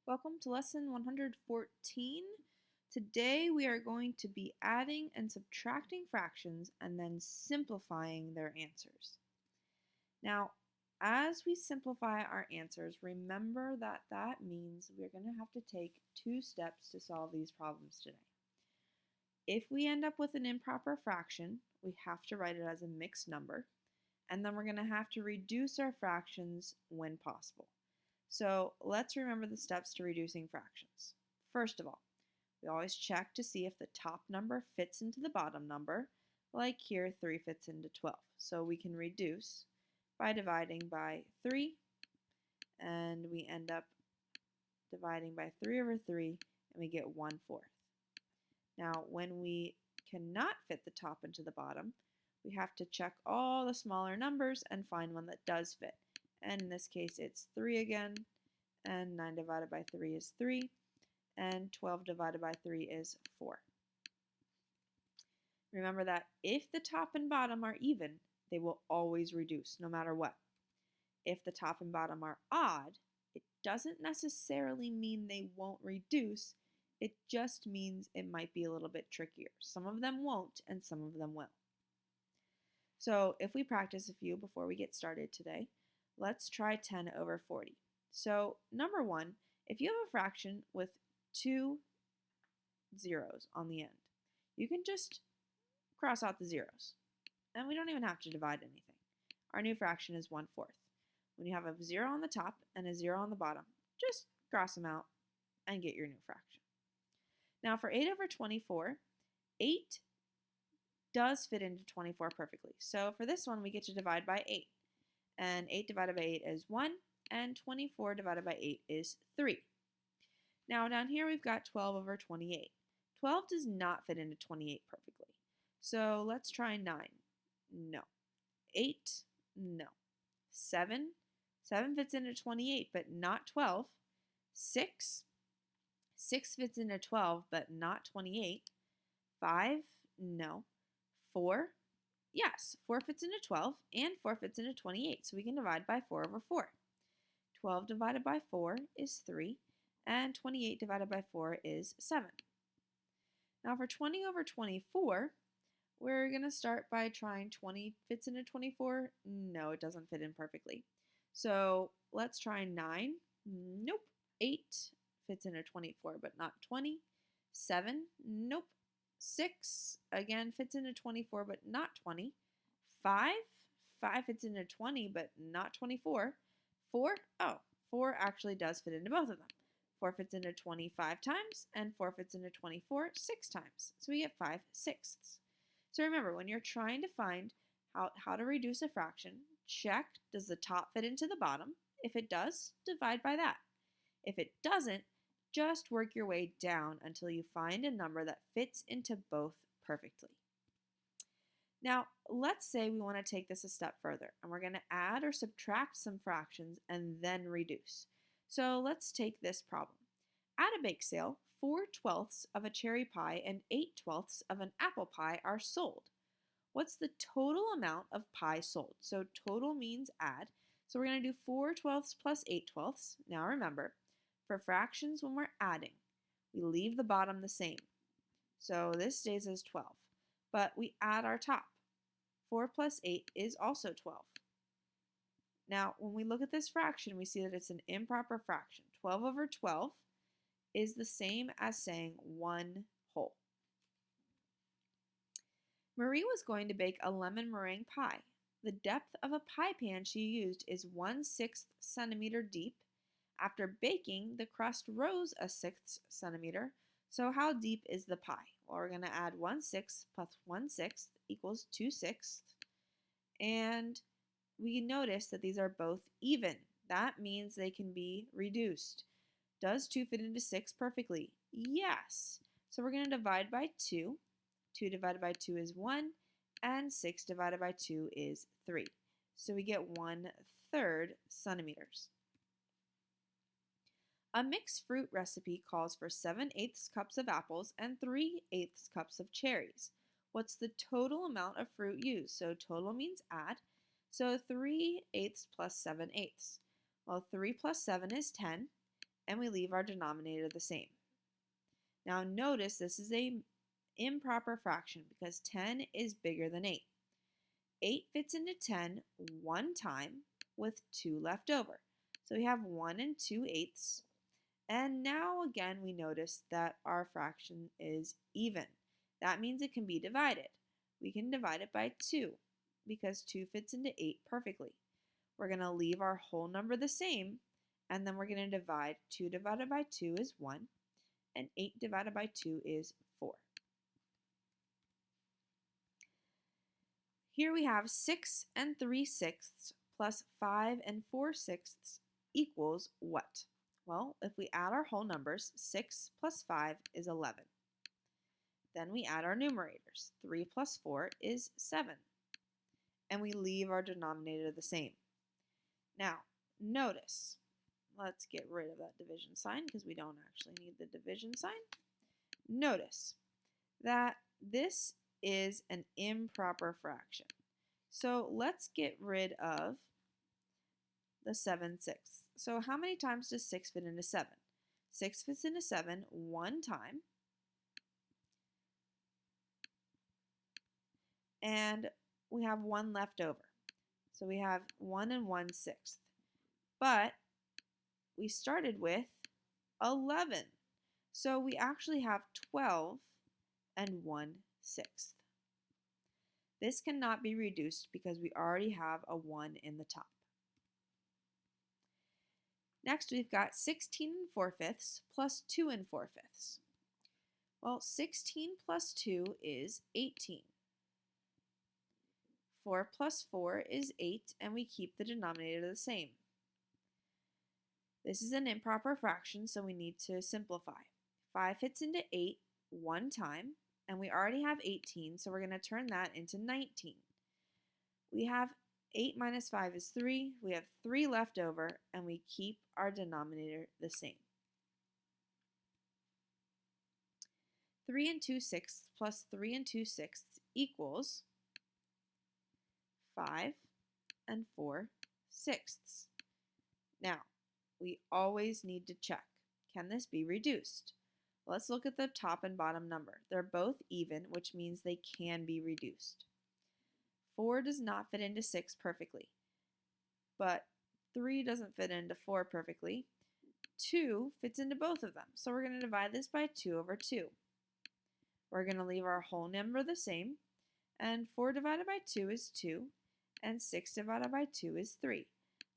Welcome to lesson 114. Today we are going to be adding and subtracting fractions and then simplifying their answers. Now, as we simplify our answers, remember that means we're going to have to take 2 steps to solve these problems today. If we end up with an improper fraction, we have to write it as a mixed number, and then we're going to have to reduce our fractions when possible. So let's remember the steps to reducing fractions. First of all, we always check to see if the top number fits into the bottom number, like here 3 fits into 12. So we can reduce by dividing by 3, and we end up dividing by 3 over 3, and we get 1/4. Now, when we cannot fit the top into the bottom, we have to check all the smaller numbers and find one that does fit. And in this case, it's 3 again, and 9 divided by 3 is 3, and 12 divided by 3 is 4. Remember that if the top and bottom are even, they will always reduce, no matter what. If the top and bottom are odd, it doesn't necessarily mean they won't reduce, it just means it might be a little bit trickier. Some of them won't, and some of them will. So if we practice a few before we get started today, let's try 10 over 40. So number 1, if you have a fraction with 2 zeros on the end, you can just cross out the zeros. And we don't even have to divide anything. Our new fraction is 1/4. When you have a 0 on the top and a 0 on the bottom, just cross them out and get your new fraction. Now for 8 over 24, 8 does fit into 24 perfectly. So for this one, we get to divide by 8. And 8 divided by 8 is 1, and 24 divided by 8 is 3. Now down here we've got 12 over 28. 12 does not fit into 28 perfectly. So let's try 9. No. 8, no. 7 fits into 28, but not 12. 6 fits into 12, but not 28. 5, no. 4, yes, 4 fits into 12, and 4 fits into 28, so we can divide by 4 over 4. 12 divided by 4 is 3, and 28 divided by 4 is 7. Now for 20 over 24, we're going to start by trying 20 fits into 24. No, it doesn't fit in perfectly. So let's try 9. Nope. 8 fits into 24, but not 20. 7, nope. 6, again, fits into 24, but not 20. 5 fits into 20, but not 24. 4 actually does fit into both of them. 4 fits into 25 times, and 4 fits into 24 6 times. So we get 5/6. So remember, when you're trying to find how to reduce a fraction, check, does the top fit into the bottom? If it does, divide by that. If it doesn't, just work your way down until you find a number that fits into both perfectly. Now, let's say we want to take this a step further, and we're going to add or subtract some fractions and then reduce. So let's take this problem. At a bake sale, 4/12 of a cherry pie and 8/12 of an apple pie are sold. What's the total amount of pie sold? So total means add. So we're going to do 4/12 plus 8/12. Now remember, for fractions, when we're adding, we leave the bottom the same. So this stays as 12, but we add our top. 4 plus 8 is also 12. Now, when we look at this fraction, we see that it's an improper fraction. 12 over 12 is the same as saying 1 whole. Marie was going to bake a lemon meringue pie. The depth of a pie pan she used is 1/6 centimeter deep. After baking, the crust rose a 1/6 centimeter. So how deep is the pie? Well, we're going to add 1/6 plus 1/6 equals 2/6. And we notice that these are both even. That means they can be reduced. Does 2 fit into 6 perfectly? Yes. So we're going to divide by 2. 2 divided by 2 is 1, and 6 divided by 2 is 3. So we get 1/3 centimeters. A mixed fruit recipe calls for 7/8 cups of apples and 3/8 cups of cherries. What's the total amount of fruit used? So total means add. So 3/8 plus 7/8. Well, 3 plus 7 is 10, and we leave our denominator the same. Now notice this is an improper fraction because 10 is bigger than 8. 8 fits into 10 one time with 2 left over. So we have 1 and 2/8. And now again we notice that our fraction is even. That means it can be divided. We can divide it by 2 because 2 fits into 8 perfectly. We're going to leave our whole number the same, and then we're going to divide. 2 divided by 2 is 1, and 8 divided by 2 is 4. Here we have 6 and 3/6 plus 5 and 4/6 equals what? Well, if we add our whole numbers, 6 plus 5 is 11. Then we add our numerators. 3 plus 4 is 7. And we leave our denominator the same. Now, notice, let's get rid of that division sign because we don't actually need the division sign. Notice that this is an improper fraction. So let's get rid of the 7/6. So how many times does 6 fit into 7? 6 fits into 7 one time. And we have 1 left over. So we have 1 and 1/6. But we started with 11. So we actually have 12 and 1/6. This cannot be reduced because we already have a 1 in the top. Next, we've got 16 and 4/5 plus 2 and 4/5. Well, 16 plus 2 is 18. 4 plus 4 is 8, and we keep the denominator the same. This is an improper fraction, so we need to simplify. 5 fits into 8 one time, and we already have 18, so we're going to turn that into 19. We have 8 minus 5 is 3. We have 3 left over, and we keep our denominator the same. 3 and 2/6 plus 3 and 2/6 equals 5 and 4/6. Now, we always need to check. Can this be reduced? Let's look at the top and bottom number. They're both even, which means they can be reduced. 4 does not fit into 6 perfectly, but 3 doesn't fit into 4 perfectly. 2 fits into both of them, so we're going to divide this by 2 over 2. We're going to leave our whole number the same, and 4 divided by 2 is 2, and 6 divided by 2 is 3.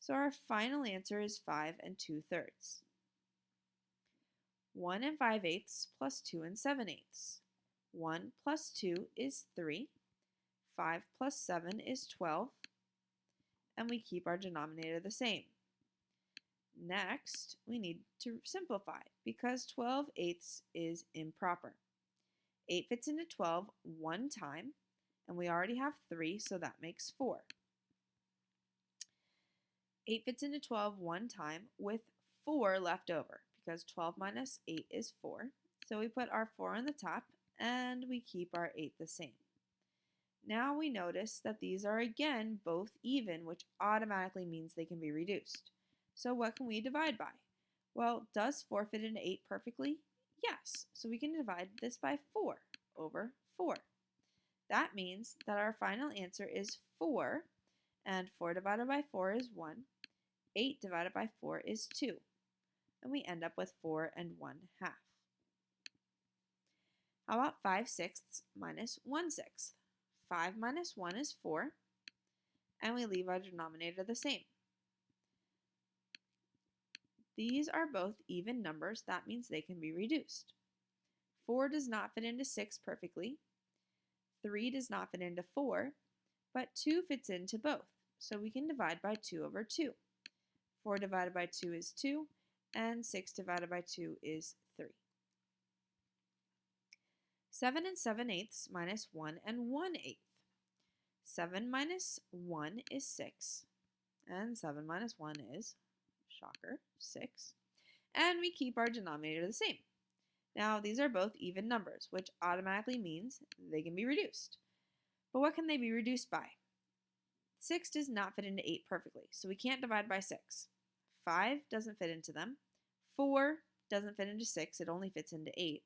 So our final answer is 5 and 2/3. 1 and 5/8 plus 2 and 7/8. 1 plus 2 is 3. 5 plus 7 is 12. And we keep our denominator the same. Next, we need to simplify because 12/8 is improper. 8 fits into 12 one time, and we already have 3, so that makes 4. 8 fits into 12 one time with 4 left over because 12 minus 8 is 4. So we put our 4 on the top and we keep our 8 the same. Now we notice that these are again both even, which automatically means they can be reduced. So what can we divide by? Well, does 4 fit into 8 perfectly? Yes. So we can divide this by 4 over 4. That means that our final answer is 4, and 4 divided by 4 is 1. 8 divided by 4 is 2. And we end up with 4 and 1/2. How about 5/6 minus 1/6? 5 minus 1 is 4, and we leave our denominator the same. These are both even numbers. That means they can be reduced. 4 does not fit into 6 perfectly. 3 does not fit into 4, but 2 fits into both. So we can divide by 2 over 2. 4 divided by 2 is 2, and 6 divided by 2 is 3. 7 and 7/8 minus 1 and 1/8. 7 minus 1 is 6, and 7 minus 1 is, shocker, 6. And we keep our denominator the same. Now, these are both even numbers, which automatically means they can be reduced. But what can they be reduced by? 6 does not fit into 8 perfectly, so we can't divide by 6. 5 doesn't fit into them. 4 doesn't fit into 6, it only fits into 8.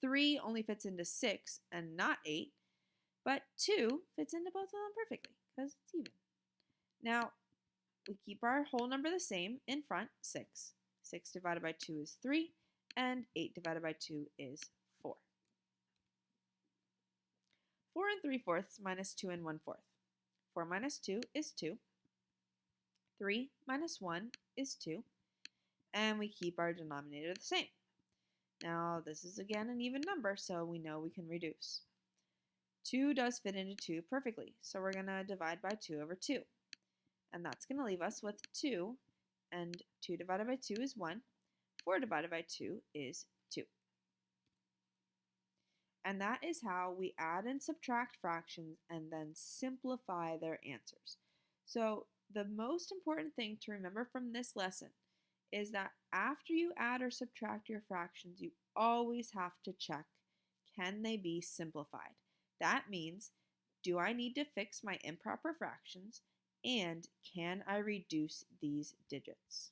3 only fits into 6 and not 8, but 2 fits into both of them perfectly because it's even. Now, we keep our whole number the same in front, 6. 6 divided by 2 is 3, and 8 divided by 2 is 4. 4 3/4 minus 2 1/4. 4 minus 2 is 2. 3 minus 1 is 2. And we keep our denominator the same. Now, this is again an even number, so we know we can reduce. 2 does fit into 2 perfectly, so we're going to divide by 2 over 2. And that's going to leave us with 2, and 2 divided by 2 is 1. 4 divided by 2 is 2. And that is how we add and subtract fractions and then simplify their answers. So the most important thing to remember from this lesson is that after you add or subtract your fractions, you always have to check, can they be simplified? That means, do I need to fix my improper fractions, and can I reduce these digits?